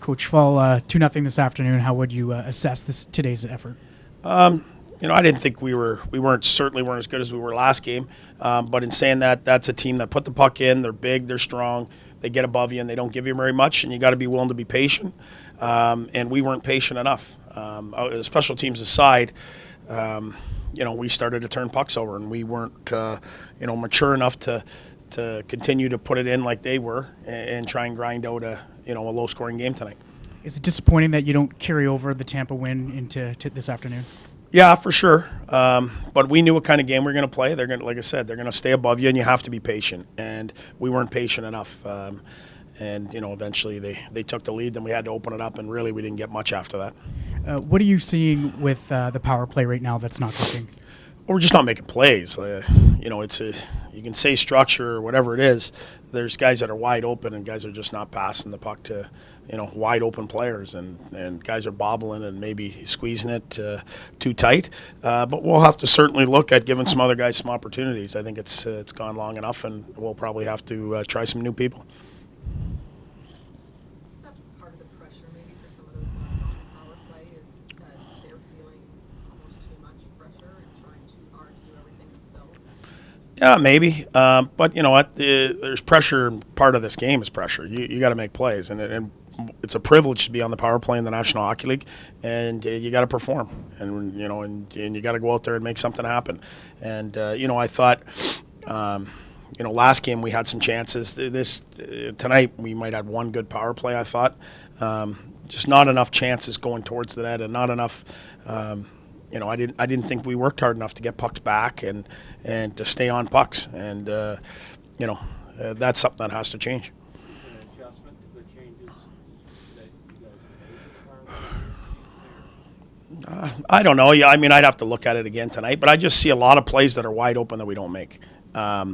Coach Fall, 2-0 this afternoon. How would you assess today's effort? I didn't think we certainly weren't as good as we were last game. But in saying that, that's a team that put the puck in. They're big, they're strong, they get above you, and they don't give you very much. And you got to be willing to be patient. And we weren't patient enough. Special teams aside, we started to turn pucks over, and we weren't, mature enough to continue to put it in like they were and try and grind out a low-scoring game tonight. Is it disappointing that you don't carry over the Tampa win into this afternoon? Yeah, for sure. But we knew what kind of game we were going to play. They're going, like I said, they're going to stay above you, and you have to be patient. And we weren't patient enough. Eventually they took the lead. Then we had to open it up, and really we didn't get much after that. What are you seeing with the power play right now that's not clicking? We're just not making plays. You can say structure or whatever it is. There's guys that are wide open, and guys are just not passing the puck to wide open players, and guys are bobbling and maybe squeezing it too tight. But we'll have to certainly look at giving some other guys some opportunities. I think it's gone long enough, and we'll probably have to try some new people. Is that part of the pressure maybe for some of those guys on the power play is that they're feeling almost too much pressure and trying too hard to do everything themselves? Yeah, maybe. But you know what? There's pressure. Part of this game is pressure. You got to make plays, and it's a privilege to be on the power play in the National Hockey League, and you got to perform, and you got to go out there and make something happen. And I thought, last game we had some chances. Tonight we might have one good power play. I thought, just not enough chances going towards the net, and not enough. I didn't think we worked hard enough to get pucks back and to stay on pucks, and that's something that has to change. I don't know. Yeah, I mean, I'd have to look at it again tonight, but I just see a lot of plays that are wide open that we don't make. Or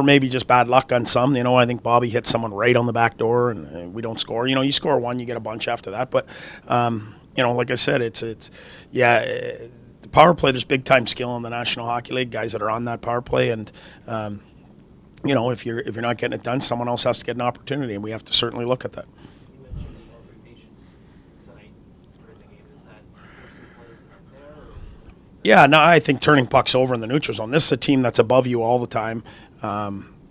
maybe just bad luck on some. I think Bobby hit someone right on the back door, and we don't score. You score one, you get a bunch after that. But like I said, the power play. There's big time skill in the National Hockey League. Guys that are on that power play, and if you're not getting it done, someone else has to get an opportunity, and we have to certainly look at that. Yeah, no, I think turning pucks over in the neutral zone. This is a team that's above you all the time.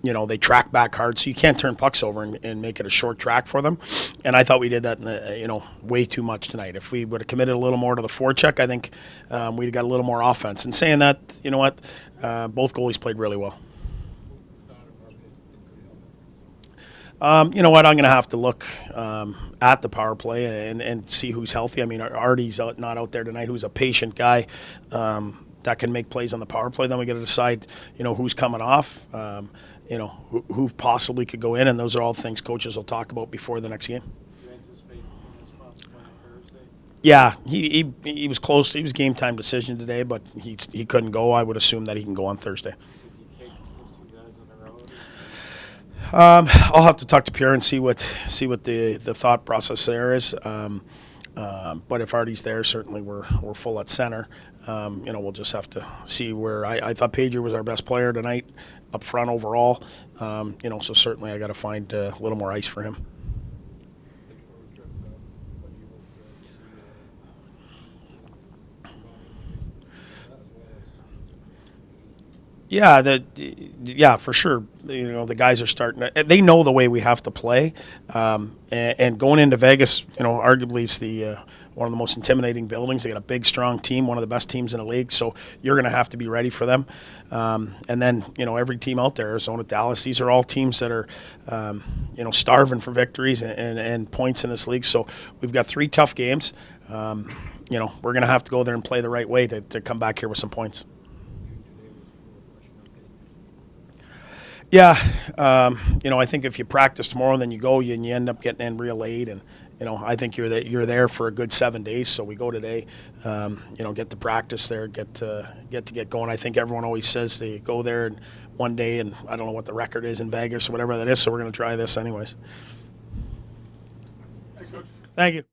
They track back hard, so you can't turn pucks over and make it a short track for them. And I thought we did that, way too much tonight. If we would have committed a little more to the forecheck, I think we'd have got a little more offense. And saying that, both goalies played really well. I'm going to have to look at the power play and see who's healthy. I mean, Artie's not out there tonight, who's a patient guy that can make plays on the power play. Then we got to decide, who's coming off, who possibly could go in, and those are all things coaches will talk about before the next game. Do you anticipate spots playing Thursday? Yeah, he was close. He was game time decision today, but he couldn't go. I would assume that he can go on Thursday. I'll have to talk to Pierre and see what the thought process there is. But if Artie's there, certainly we're full at center. We'll just have to see where I thought Pager was our best player tonight up front overall. So certainly I got to find a little more ice for him. Yeah, for sure. The guys are starting they know the way we have to play. And going into Vegas, arguably it's one of the most intimidating buildings. They got a big, strong team, one of the best teams in the league. So you're going to have to be ready for them. And then, every team out there, Arizona, Dallas, these are all teams that are, starving for victories and points in this league. So we've got 3 tough games. We're going to have to go there and play the right way to come back here with some points. Yeah, I think if you practice tomorrow, then you go and you end up getting in real late, and I think you're there for a good 7 days. So we go today, get to practice there, get going. I think everyone always says they go there in one day, and I don't know what the record is in Vegas or whatever that is. So we're going to try this anyways. Thanks, Coach. Thank you.